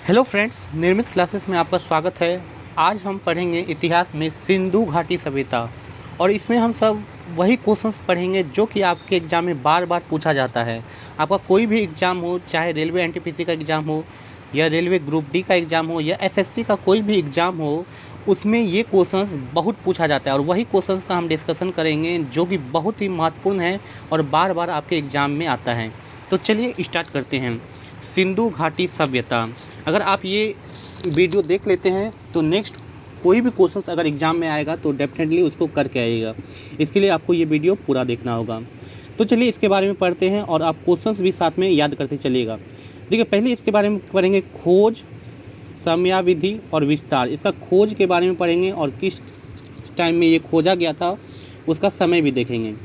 Hello friends, निर्मित classes में आपका स्वागत है। आज हम पढ़ेंगे इतिहास में सिंधु घाटी सभ्यता और इसमें हम सब वही क्वेश्चंस पढ़ेंगे जो कि आपके एग्ज़ाम में बार बार पूछा जाता है। आपका कोई भी एग्ज़ाम हो, चाहे रेलवे एनटीपीसी का एग्ज़ाम हो या रेलवे ग्रुप डी का एग्ज़ाम हो या एसएससी का कोई भी एग्ज़ाम हो, उसमें ये क्वेश्चंस बहुत पूछा जाता है और वही क्वेश्चंस का हम डिस्कशन करेंगे जो कि बहुत ही महत्वपूर्ण है और बार बार आपके एग्ज़ाम में आता है। तो चलिए स्टार्ट करते हैं। सिंधु घाटी सभ्यता, अगर आप ये वीडियो देख लेते हैं तो नेक्स्ट कोई भी क्वेश्चंस अगर एग्ज़ाम में आएगा तो डेफिनेटली उसको करके आइएगा। इसके लिए आपको ये वीडियो पूरा देखना होगा। तो चलिए इसके बारे में पढ़ते हैं और आप क्वेश्चंस भी साथ में याद करते चलिएगा। देखिए, पहले इसके बारे में पढ़ेंगे खोज, समयावधि और विस्तार। इसका खोज के बारे में पढ़ेंगे और किस टाइम में ये खोजा गया था उसका समय भी देखेंगे।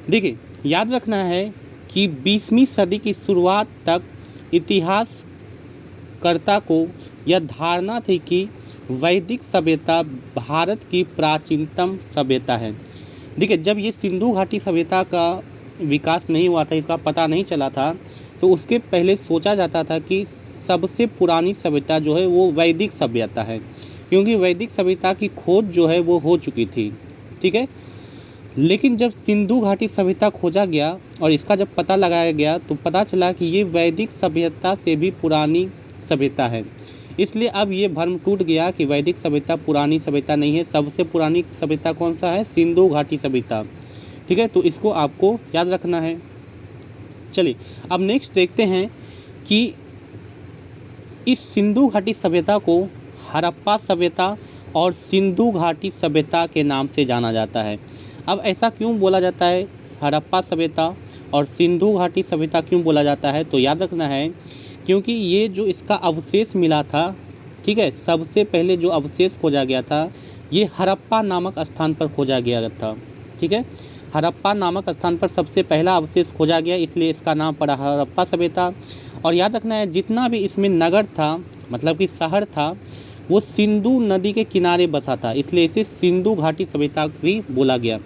देखिए, याद रखना है कि 20वीं सदी की शुरुआत तक इतिहासकर्ता को यह धारणा थी कि वैदिक सभ्यता भारत की प्राचीनतम सभ्यता है। देखिए, जब ये सिंधु घाटी सभ्यता का विकास नहीं हुआ था, इसका पता नहीं चला था, तो उसके पहले सोचा जाता था कि सबसे पुरानी सभ्यता जो है वो वैदिक सभ्यता है, क्योंकि वैदिक सभ्यता की खोज जो है वो हो चुकी थी। ठीक है, लेकिन जब सिंधु घाटी सभ्यता खोजा गया और इसका जब पता लगाया गया तो पता चला कि ये वैदिक सभ्यता से भी पुरानी सभ्यता है। इसलिए अब ये भ्रम टूट गया कि वैदिक सभ्यता पुरानी सभ्यता नहीं है। सबसे पुरानी सभ्यता कौन सा है? सिंधु घाटी सभ्यता। ठीक है, तो इसको आपको याद रखना है। चलिए अब नेक्स्ट देखते हैं कि इस सिंधु घाटी सभ्यता को हड़प्पा सभ्यता और सिंधु घाटी सभ्यता के नाम से जाना जाता है। अब ऐसा क्यों बोला जाता है? हड़प्पा सभ्यता और सिंधु घाटी सभ्यता क्यों बोला जाता है? तो याद रखना है क्योंकि ये जो इसका अवशेष मिला था, ठीक है, सबसे पहले जो अवशेष खोजा गया था ये हड़प्पा नामक स्थान पर खोजा गया था। ठीक है, हड़प्पा नामक स्थान पर सबसे पहला अवशेष खोजा गया, इसलिए इसका नाम पड़ा हड़प्पा सभ्यता। और याद रखना है जितना भी इसमें नगर था, मतलब कि शहर था, वो सिंधु नदी के किनारे बसा था, इसलिए इसे सिंधु घाटी सभ्यता भी बोला गया।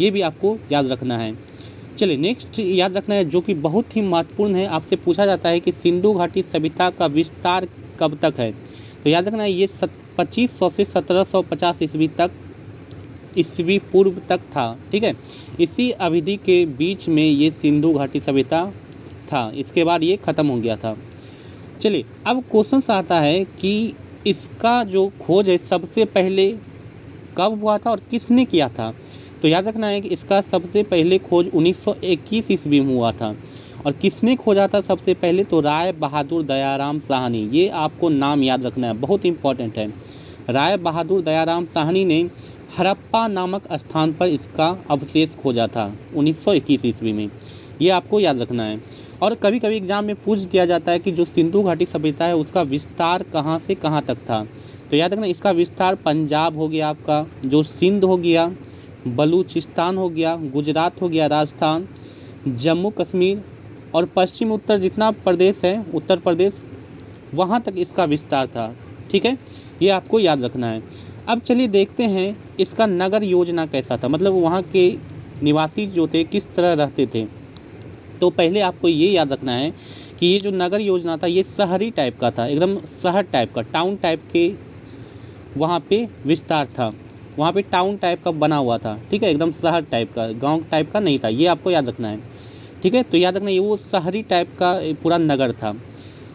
ये भी आपको याद रखना है। चलिए नेक्स्ट याद रखना है जो कि बहुत ही महत्वपूर्ण है, आपसे पूछा जाता है कि सिंधु घाटी सभ्यता का विस्तार कब तक है? तो याद रखना है ये 2500 से 1750 ईस्वी पूर्व तक था। ठीक है, इसी अवधि के बीच में ये सिंधु घाटी सभ्यता था, इसके बाद ये ख़त्म हो गया था। चलिए अब क्वेश्चन आता है कि इसका जो खोज है सबसे पहले कब हुआ था और किसने किया था? तो याद रखना है कि इसका सबसे पहले खोज 1921 ईस्वी में हुआ था। और किसने खोजा था सबसे पहले? तो राय बहादुर दयाराम साहनी। ये आपको नाम याद रखना है, बहुत इंपॉर्टेंट है। राय बहादुर दयाराम साहनी ने हड़प्पा नामक स्थान पर इसका अवशेष खोजा था 1921 ईस्वी में। ये आपको याद रखना है। और कभी कभी एग्जाम में पूछ दिया जाता है कि जो सिंधु घाटी सभ्यता है उसका विस्तार कहाँ से कहाँ तक था? तो याद रखना इसका विस्तार पंजाब हो गया, आपका जो सिंध हो गया, बलूचिस्तान हो गया, गुजरात हो गया, राजस्थान, जम्मू कश्मीर और पश्चिम उत्तर जितना प्रदेश है, उत्तर प्रदेश, वहाँ तक इसका विस्तार था। ठीक है, ये आपको याद रखना है। अब चलिए देखते हैं इसका नगर योजना कैसा था, मतलब वहाँ के निवासी जो थे किस तरह रहते थे। तो पहले आपको ये याद रखना है कि ये जो नगर योजना था ये शहरी टाइप का था, एकदम शहर टाइप का, टाउन टाइप के वहाँ पे विस्तार था, वहाँ पे टाउन टाइप का बना हुआ था। ठीक है, एकदम शहर टाइप का, गांव टाइप का नहीं था, ये आपको याद रखना है। ठीक है, तो याद रखना ये वो शहरी टाइप का पूरा नगर था।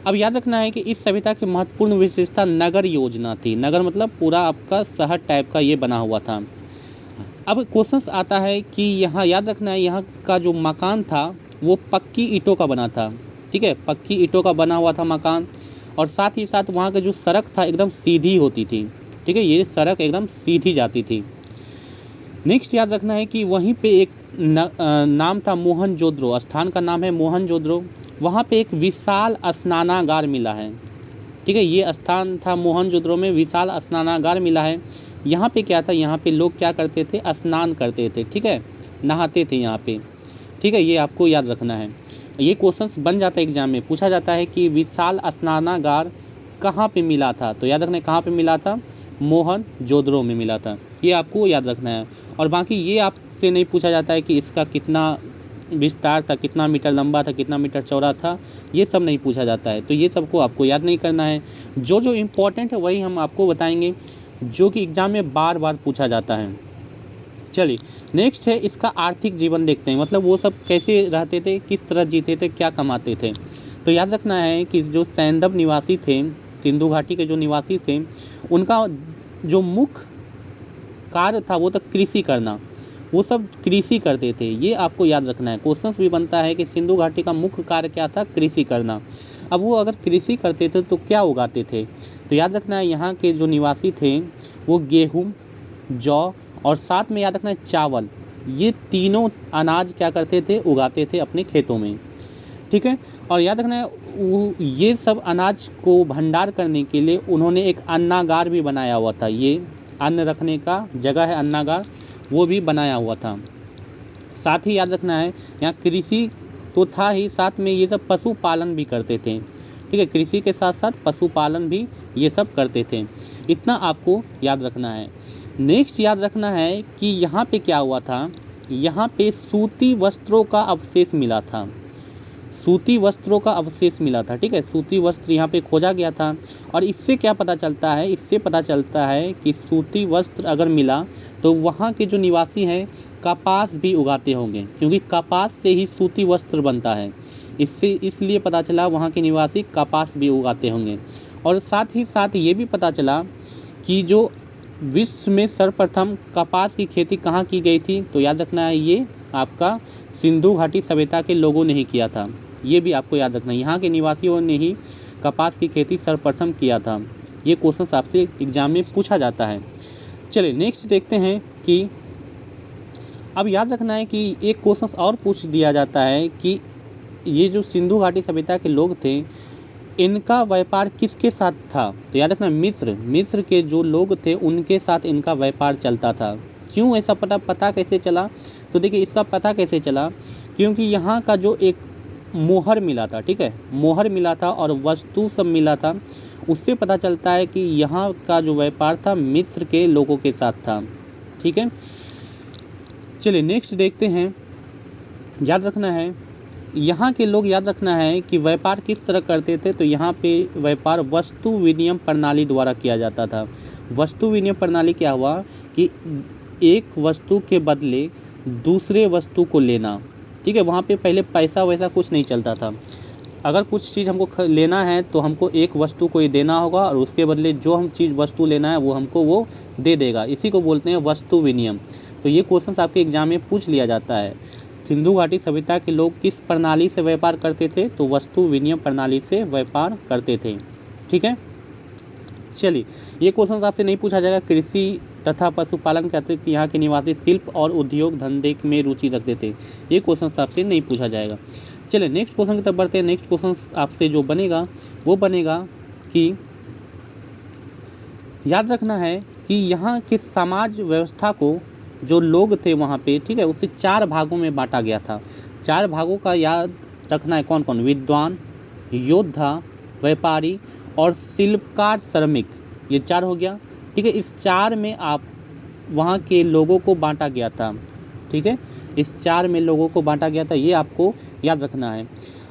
अब याद रखना है कि इस सभ्यता की महत्वपूर्ण विशेषता नगर योजना थी। नगर मतलब पूरा आपका शहर टाइप का ये बना हुआ था। अब क्वेश्चन आता है कि यहाँ याद रखना है यहाँ का जो मकान था वो पक्की ईंटों का बना था। ठीक है, पक्की ईंटों का बना हुआ था मकान, और साथ ही साथ वहाँ का जो सड़क था एकदम सीधी होती थी। ठीक है, ये सड़क एकदम सीधी जाती थी। नेक्स्ट याद रखना है कि वहीं पे एक नाम था मोहनजोदड़ो, स्थान का नाम है मोहनजोदड़ो। वहाँ पे एक विशाल स्नानागार मिला है। ठीक है, ये स्थान था मोहनजोदड़ो में, विशाल स्नानागार मिला है। यहाँ पे क्या था? यहाँ पे लोग क्या करते थे? स्नान करते थे। ठीक है, नहाते थे यहाँ पे। ठीक है, ये आपको याद रखना है। ये क्वेश्चंस बन जाता है एग्जाम में, पूछा जाता है कि विशाल स्नानागार कहाँ पे मिला था? तो याद रखना कहाँ पे मिला था? मोहनजोदड़ो में मिला था। ये आपको याद रखना है। और बाकी ये आपसे नहीं पूछा जाता है कि इसका कितना विस्तार था, कितना मीटर लंबा था, कितना मीटर चौड़ा था, ये सब नहीं पूछा जाता है। तो ये सबको आपको याद नहीं करना है। जो जो इम्पोर्टेंट है वही हम आपको बताएंगे, जो कि एग्ज़ाम में बार बार पूछा जाता है। चलिए नेक्स्ट है इसका आर्थिक जीवन देखते हैं, मतलब वो सब कैसे रहते थे, किस तरह जीते थे, क्या कमाते थे। तो याद रखना है कि जो सैंदव निवासी थे, सिंधु घाटी के जो निवासी थे, उनका जो मुख्य कार्य था वो था कृषि करना। वो सब कृषि करते थे, ये आपको याद रखना है। क्वेश्चंस भी बनता है कि सिंधु घाटी का मुख्य कार्य क्या था, कृषि करना। अब वो अगर कृषि करते थे तो क्या उगाते थे, तो याद रखना है यहाँ के जो निवासी थे वो गेहूँ, जौ और साथ में याद रखना है चावल, ये तीनों अनाज क्या करते थे, उगाते थे अपने खेतों में। ठीक है, और याद रखना है ये सब अनाज को भंडार करने के लिए उन्होंने एक अन्नागार भी बनाया हुआ था। ये अन्न रखने का जगह है अन्नागार, वो भी बनाया हुआ था। साथ ही याद रखना है यहाँ कृषि तो था ही, साथ में ये सब पशुपालन भी करते थे। ठीक है, कृषि के साथ साथ पशुपालन भी ये सब करते थे। इतना आपको याद रखना है। नेक्स्ट याद रखना है कि यहाँ पे क्या हुआ था, यहाँ पे सूती वस्त्रों का अवशेष मिला था। सूती वस्त्रों का अवशेष मिला था। ठीक है, सूती वस्त्र यहाँ पे खोजा गया था। और इससे क्या पता चलता है, इससे पता चलता है कि सूती वस्त्र अगर मिला तो वहाँ के जो निवासी हैं कपास भी उगाते होंगे, क्योंकि कपास से ही सूती वस्त्र बनता है। इससे इसलिए पता चला वहाँ के निवासी कपास भी उगाते होंगे। और साथ ही साथ ये भी पता चला कि जो विश्व में सर्वप्रथम कपास की खेती कहाँ की गई थी, तो याद रखना है ये आपका सिंधु घाटी सभ्यता के लोगों ने ही किया था। ये भी आपको याद रखना है, यहाँ के निवासियों ने ही कपास की खेती सर्वप्रथम किया था। ये क्वेश्चन आपसे एग्जाम में पूछा जाता है। चलिए नेक्स्ट देखते हैं कि अब याद रखना है कि एक क्वेश्चन और पूछ दिया जाता है कि ये जो सिंधु घाटी सभ्यता के लोग थे, इनका व्यापार किसके साथ था। तो याद रखना मिस्र के जो लोग थे उनके साथ इनका व्यापार चलता था। क्यों ऐसा पता कैसे चला, तो देखिए इसका पता कैसे चला, क्योंकि यहाँ का जो एक मोहर मिला था, ठीक है, मोहर मिला था और वस्तु सब मिला था, उससे पता चलता है कि यहाँ का जो व्यापार था मिस्र के लोगों के साथ था। ठीक है, चलिए नेक्स्ट देखते हैं। याद रखना है यहाँ के लोग, याद रखना है कि व्यापार किस तरह करते थे, तो यहाँ पे व्यापार वस्तु विनिमय प्रणाली द्वारा किया जाता था। वस्तु विनिमय प्रणाली क्या हुआ कि एक वस्तु के बदले दूसरे वस्तु को लेना। ठीक है, वहाँ पे पहले पैसा वैसा कुछ नहीं चलता था। अगर कुछ चीज़ हमको लेना है तो हमको एक वस्तु को ही देना होगा और उसके बदले जो हम चीज़ वस्तु लेना है वो हमको वो दे देगा। इसी को बोलते हैं वस्तु विनिमय। तो ये क्वेश्चन आपके एग्जाम में पूछ लिया जाता है। सिंधु घाटी सभ्यता के लोग किस प्रणाली से व्यापार करते थे, तो वस्तु विनिमय प्रणाली से व्यापार करते थे। ठीक है, चलिए ये क्वेश्चन आपसे नहीं पूछा जाएगा। कृषि तथा पशुपालन के अतिरिक्त यहाँ के निवासी शिल्प और उद्योग धंधे में रुचि रखते थे। ये क्वेश्चन आपसे नहीं पूछा जाएगा। चलिए नेक्स्ट क्वेश्चन की तरफ बढ़ते हैं। नेक्स्ट क्वेश्चन आपसे जो बनेगा वो बनेगा कि याद रखना है कि यहाँ के समाज व्यवस्था को जो लोग थे वहाँ पे, ठीक है, उसे 4 भागों में बांटा गया था। 4 भागों का याद रखना है, कौन कौन, विद्वान, योद्धा, व्यापारी और शिल्पकार श्रमिक, ये 4 हो गया। ठीक है, इस 4 में आप वहाँ के लोगों को बांटा गया था। ठीक है, इस 4 में लोगों को बांटा गया था, ये आपको याद रखना है।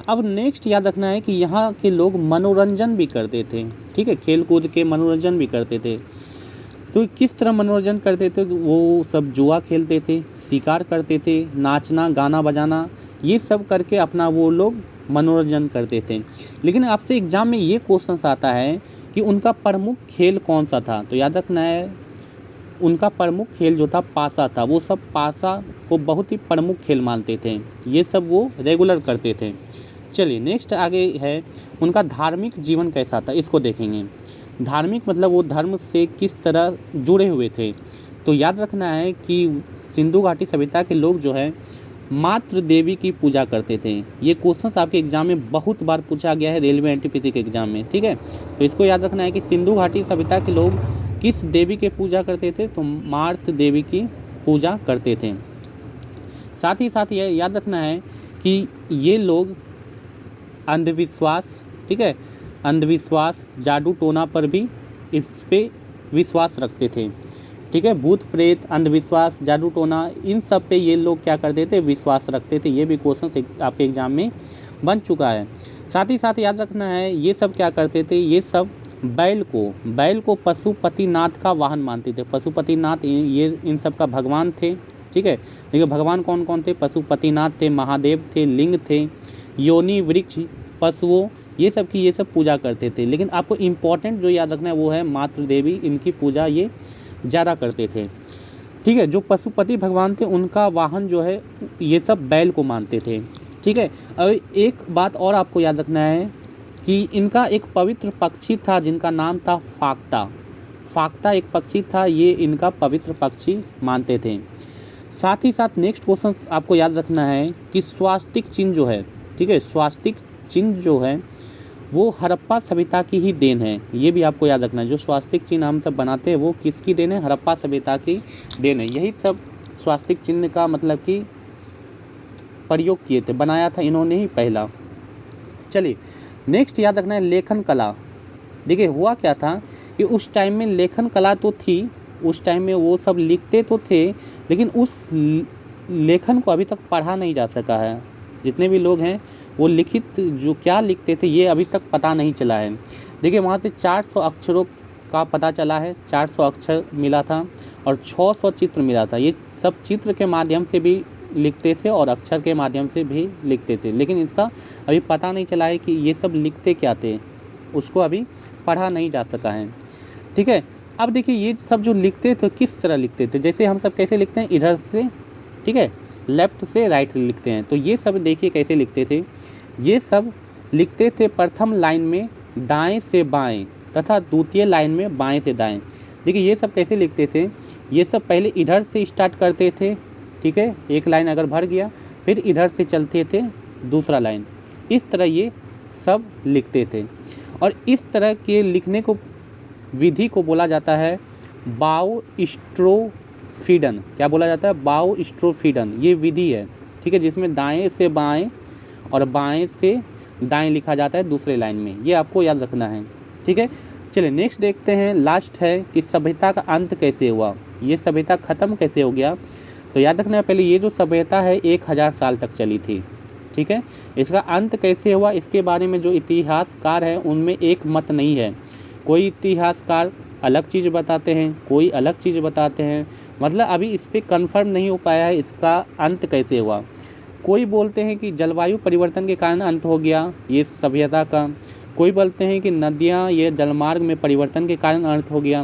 अब नेक्स्ट याद रखना है कि यहाँ के लोग मनोरंजन भी करते थे। ठीक है, खेल कूद के मनोरंजन भी करते थे। तो किस तरह मनोरंजन करते थे, वो सब जुआ खेलते थे, शिकार करते थे, नाचना गाना बजाना, ये सब करके अपना वो लोग मनोरंजन करते थे। लेकिन आपसे एग्जाम में ये क्वेश्चन आता है कि उनका प्रमुख खेल कौन सा था, तो याद रखना है उनका प्रमुख खेल जो था पासा था। वो सब पासा को बहुत ही प्रमुख खेल मानते थे, ये सब वो रेगुलर करते थे। चलिए नेक्स्ट आगे है उनका धार्मिक जीवन कैसा था, इसको देखेंगे। धार्मिक मतलब वो धर्म से किस तरह जुड़े हुए थे। तो याद रखना है कि सिंधु घाटी सभ्यता के लोग जो है मातृ देवी की पूजा करते थे। ये क्वेश्चन आपके एग्जाम में बहुत बार पूछा गया है, रेलवे एनटीपीसी के एग्जाम में। ठीक है, तो इसको याद रखना है कि सिंधु घाटी सभ्यता के लोग किस देवी की पूजा करते थे, तो मातृ देवी की पूजा करते थे। साथ ही साथ ये याद रखना है कि ये लोग अंधविश्वास, ठीक है, अंधविश्वास, जादू टोना पर भी इस पे विश्वास रखते थे। ठीक है। भूत प्रेत, अंधविश्वास, जादू टोना, इन सब पे ये लोग क्या करते थे, विश्वास रखते थे। ये भी क्वेश्चन आपके एग्जाम में बन चुका है। साथ ही साथ याद रखना है, ये सब क्या करते थे, ये सब बैल को पशुपतिनाथ का वाहन मानते थे। पशुपतिनाथ ये इन सब का भगवान थे। ठीक है। देखिए भगवान कौन कौन थे, पशुपतिनाथ थे, महादेव थे, लिंग थे, योनि, वृक्ष, पशुओं, ये सब पूजा करते थे। लेकिन आपको इम्पोर्टेंट जो याद रखना है वो है मातृ देवी, इनकी पूजा ये ज़्यादा करते थे। ठीक है। जो पशुपति भगवान थे उनका वाहन जो है ये सब बैल को मानते थे। ठीक है। और एक बात और आपको याद रखना है कि इनका एक पवित्र पक्षी था जिनका नाम था फाक्ता। फाक्ता एक पक्षी था, ये इनका पवित्र पक्षी मानते थे। साथ ही साथ नेक्स्ट क्वेश्चन आपको याद रखना है कि स्वास्तिक चिन्ह जो है, ठीक है, स्वास्तिक चिन्ह जो है वो हड़प्पा सभ्यता की ही देन है। ये भी आपको याद रखना है, जो स्वास्तिक चिन्ह हम सब बनाते हैं वो किसकी देन है, हड़प्पा सभ्यता की देन है। यही सब स्वास्तिक चिन्ह का मतलब कि प्रयोग किए थे, बनाया था इन्होंने ही पहला। चलिए नेक्स्ट याद रखना है लेखन कला। देखिए हुआ क्या था कि उस टाइम में लेखन कला तो थी, उस टाइम में वो सब लिखते तो थे, लेकिन उस लेखन को अभी तक पढ़ा नहीं जा सका है। जितने भी लोग हैं वो लिखित जो क्या लिखते थे ये अभी तक पता नहीं चला है। देखिए वहाँ से 400 अक्षरों का पता चला है, 400 अक्षर मिला था और 600 चित्र मिला था। ये सब चित्र के माध्यम से भी लिखते थे और अक्षर के माध्यम से भी लिखते थे, लेकिन इसका अभी पता नहीं चला है कि ये सब लिखते क्या थे, उसको अभी पढ़ा नहीं जा सका है। ठीक है। अब देखिए ये सब जो लिखते थे किस तरह लिखते थे, जैसे हम सब कैसे लिखते हैं इधर से, ठीक है, लेफ्ट से राइट लिखते हैं, तो ये सब देखिए कैसे लिखते थे। ये सब लिखते थे प्रथम लाइन में दाएं से बाएं तथा द्वितीय लाइन में बाएं से दाएं। देखिए ये सब कैसे लिखते थे, ये सब पहले इधर से स्टार्ट करते थे, ठीक है, एक लाइन अगर भर गया फिर इधर से चलते थे दूसरा लाइन, इस तरह ये सब लिखते थे। और इस तरह के लिखने को विधि को बोला जाता है बाओ-स्ट्रोफीडन। क्या बोला जाता है, बाओ-स्ट्रोफीडन, ये विधि है। ठीक है, जिसमें दाएं से बाएं और बाएं से दाएं लिखा जाता है दूसरे लाइन में, ये आपको याद रखना है। ठीक है। चलिए नेक्स्ट देखते हैं, लास्ट है कि सभ्यता का अंत कैसे हुआ, ये सभ्यता ख़त्म कैसे हो गया। तो याद रखना है पहले ये जो सभ्यता है 1000 साल तक चली थी। ठीक है। इसका अंत कैसे हुआ इसके बारे में जो इतिहासकार हैं उनमें एक मत नहीं है। कोई इतिहासकार अलग चीज़ बताते हैं, कोई अलग चीज़ बताते हैं, मतलब अभी इस पर कन्फर्म नहीं हो पाया है इसका अंत कैसे हुआ। कोई बोलते हैं कि जलवायु परिवर्तन के कारण अंत हो गया ये सभ्यता का, कोई बोलते हैं कि नदियाँ ये जलमार्ग में परिवर्तन के कारण अंत हो गया,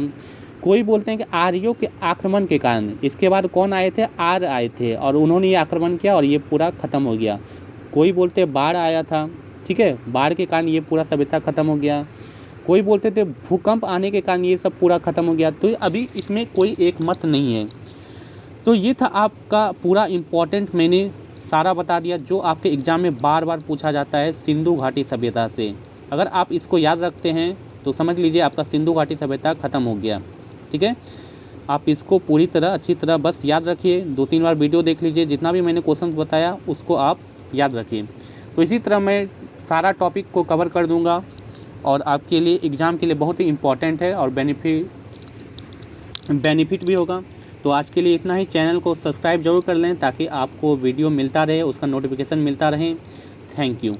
कोई बोलते हैं कि आर्यों के आक्रमण के कारण, इसके बाद कौन आए थे, आर्य आए थे और उन्होंने ये आक्रमण किया और ये पूरा ख़त्म हो गया। कोई बोलते बाढ़ आया था, ठीक है, बाढ़ के कारण ये पूरा सभ्यता ख़त्म हो गया। कोई बोलते थे भूकंप आने के कारण ये सब पूरा ख़त्म हो गया। तो अभी इसमें कोई एक मत नहीं है। तो ये था आपका पूरा इम्पोर्टेंट, मैंने सारा बता दिया जो आपके एग्ज़ाम में बार बार पूछा जाता है सिंधु घाटी सभ्यता से। अगर आप इसको याद रखते हैं तो समझ लीजिए आपका सिंधु घाटी सभ्यता ख़त्म हो गया। ठीक है। आप इसको पूरी तरह अच्छी तरह बस याद रखिए, 2-3 बार वीडियो देख लीजिए, जितना भी मैंने क्वेश्चन बताया उसको आप याद रखिए। तो इसी तरह मैं सारा टॉपिक को कवर कर दूंगा और आपके लिए एग्ज़ाम के लिए बहुत ही इम्पॉर्टेंट है और बेनिफिट भी होगा। तो आज के लिए इतना ही। चैनल को सब्सक्राइब जरूर कर लें ताकि आपको वीडियो मिलता रहे, उसका नोटिफिकेशन मिलता रहे। Thank you.